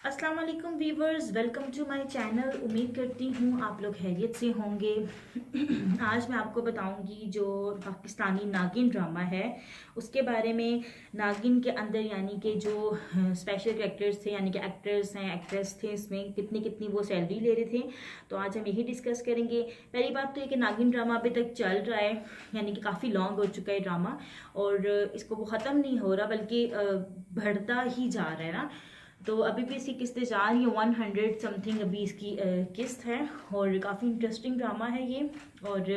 अस्सलाम वालेकुम viewers, welcome to my channel. उम्मीद करती हूँ आप लोग खैरियत से होंगे। आज मैं आपको बताऊंगी जो पाकिस्तानी नागिन ड्रामा है उसके बारे में। नागिन के अंदर यानी कि जो स्पेशल कैरेक्टर्स थे यानी कि एक्टर्स हैं एक्ट्रेस थे, इसमें कितनी कितनी वो सैलरी ले रहे थे, तो आज हम यही डिस्कस करेंगे। पहली बात तो ये कि नागिन ड्रामा अभी तक चल रहा है, यानी कि काफ़ी लॉन्ग हो चुका है ड्रामा, और इसको वो ख़त्म नहीं हो रहा बल्कि बढ़ता ही जा रहा है ना। तो अभी भी इसकी किस्तें जा रही हैं, 100 समथिंग अभी इसकी किस्त है, और काफ़ी इंटरेस्टिंग ड्रामा है ये। और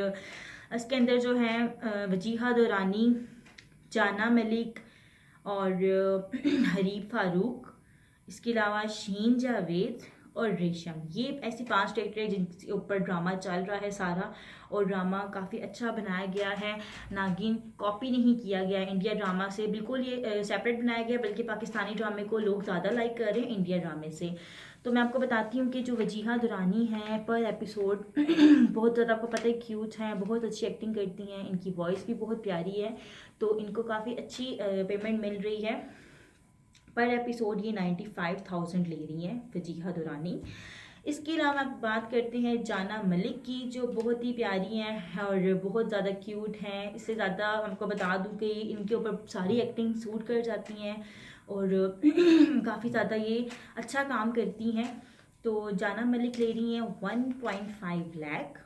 इसके अंदर जो है वजीहा दुरानी, जाना मलिक और हरीब फारूक, इसके अलावा शीन जावेद और रेशम, ये ऐसी 5 कैरेक्टर हैं जिनके ऊपर ड्रामा चल रहा है सारा। और ड्रामा काफ़ी अच्छा बनाया गया है। नागिन कॉपी नहीं किया गया इंडिया ड्रामा से, बिल्कुल ये सेपरेट बनाया गया, बल्कि पाकिस्तानी ड्रामे को लोग ज़्यादा लाइक कर रहे हैं इंडिया ड्रामे से। तो मैं आपको बताती हूँ कि जो वजीहा दुरानी हैं पर एपिसोड बहुत ज़्यादा, आपको पता है, क्यूट हैं, बहुत अच्छी एक्टिंग करती हैं, इनकी वॉइस भी बहुत प्यारी है, तो इनको काफ़ी अच्छी पेमेंट मिल रही है। पर एपिसोड ये 95,000 ले रही हैं वजीहा दुरानी। इसके अलावा आप बात करते हैं जाना मलिक की, जो बहुत ही प्यारी हैं और बहुत ज़्यादा क्यूट हैं। इससे ज़्यादा आपको बता दूं कि इनके ऊपर सारी एक्टिंग सूट कर जाती हैं और काफ़ी ज़्यादा ये अच्छा काम करती हैं। तो जाना मलिक ले रही हैं 1.5 लाख।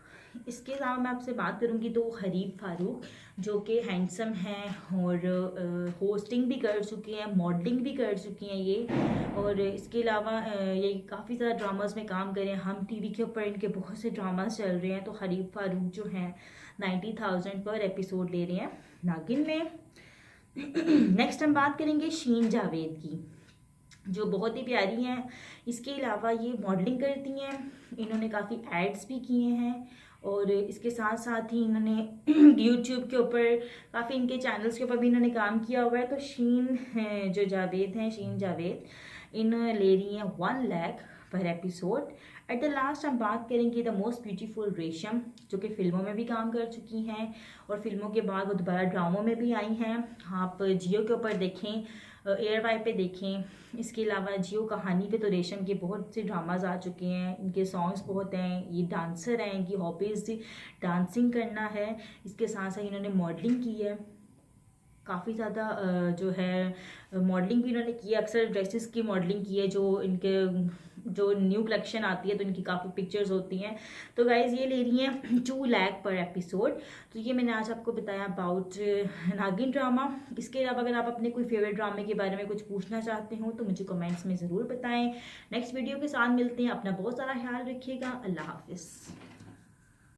इसके अलावा मैं आपसे बात करूंगी तो हरीब फारूक, जो कि हैंडसम हैं और होस्टिंग भी कर चुकी हैं, मॉडलिंग भी कर चुकी हैं ये। और इसके अलावा ये काफ़ी ज़्यादा ड्रामास में काम करें, हम टीवी के ऊपर इनके बहुत से ड्रामास चल रहे हैं। तो हरीब फारूक जो हैं 90,000 पर एपिसोड ले रहे हैं नागिन में। नेक्स्ट हम बात करेंगे शीन जावेद की, जो बहुत ही प्यारी हैं। इसके अलावा ये मॉडलिंग करती हैं, इन्होंने काफ़ी एड्स भी किए हैं, और इसके साथ साथ ही इन्होंने यूट्यूब के ऊपर काफ़ी इनके चैनल्स के ऊपर भी इन्होंने काम किया हुआ है। तो शीन जो जावेद हैं, शीन जावेद, इन ले रही हैं 1 लाख पर एपिसोड। एट द लास्ट हम बात करेंगे द मोस्ट ब्यूटीफुल रेशम, जो कि फिल्मों में भी काम कर चुकी हैं, और फिल्मों के बाद वो दोबारा ड्रामों में भी आई हैं। आप जियो के ऊपर देखें, एयर वाई पे देखें। इसके अलावा जियो कहानी पे तो रेशम के बहुत से ड्रामाज आ चुके हैं, इनके सॉन्ग्स बहुत हैं, ये डांसर हैं, इनकी हॉबीज़ डांसिंग करना है। इसके साथ साथ इन्होंने मॉडलिंग की है, काफ़ी ज़्यादा जो है मॉडलिंग भी इन्होंने की है, अक्सर ड्रेसेस की मॉडलिंग की है, जो इनके जो न्यू कलेक्शन आती है तो इनकी काफ़ी पिक्चर्स होती हैं। तो गाइज़ ये ले रही हैं 2 लाख पर एपिसोड। तो ये मैंने आज आपको बताया अबाउट नागिन ड्रामा। इसके अलावा अगर आप अपने कोई फेवरेट ड्रामे के बारे में कुछ पूछना चाहते हो तो मुझे कमेंट्स में ज़रूर बताएं। नेक्स्ट वीडियो के साथ मिलते हैं, अपना बहुत सारा ख्याल रखिएगा। अल्लाह हाफिज़।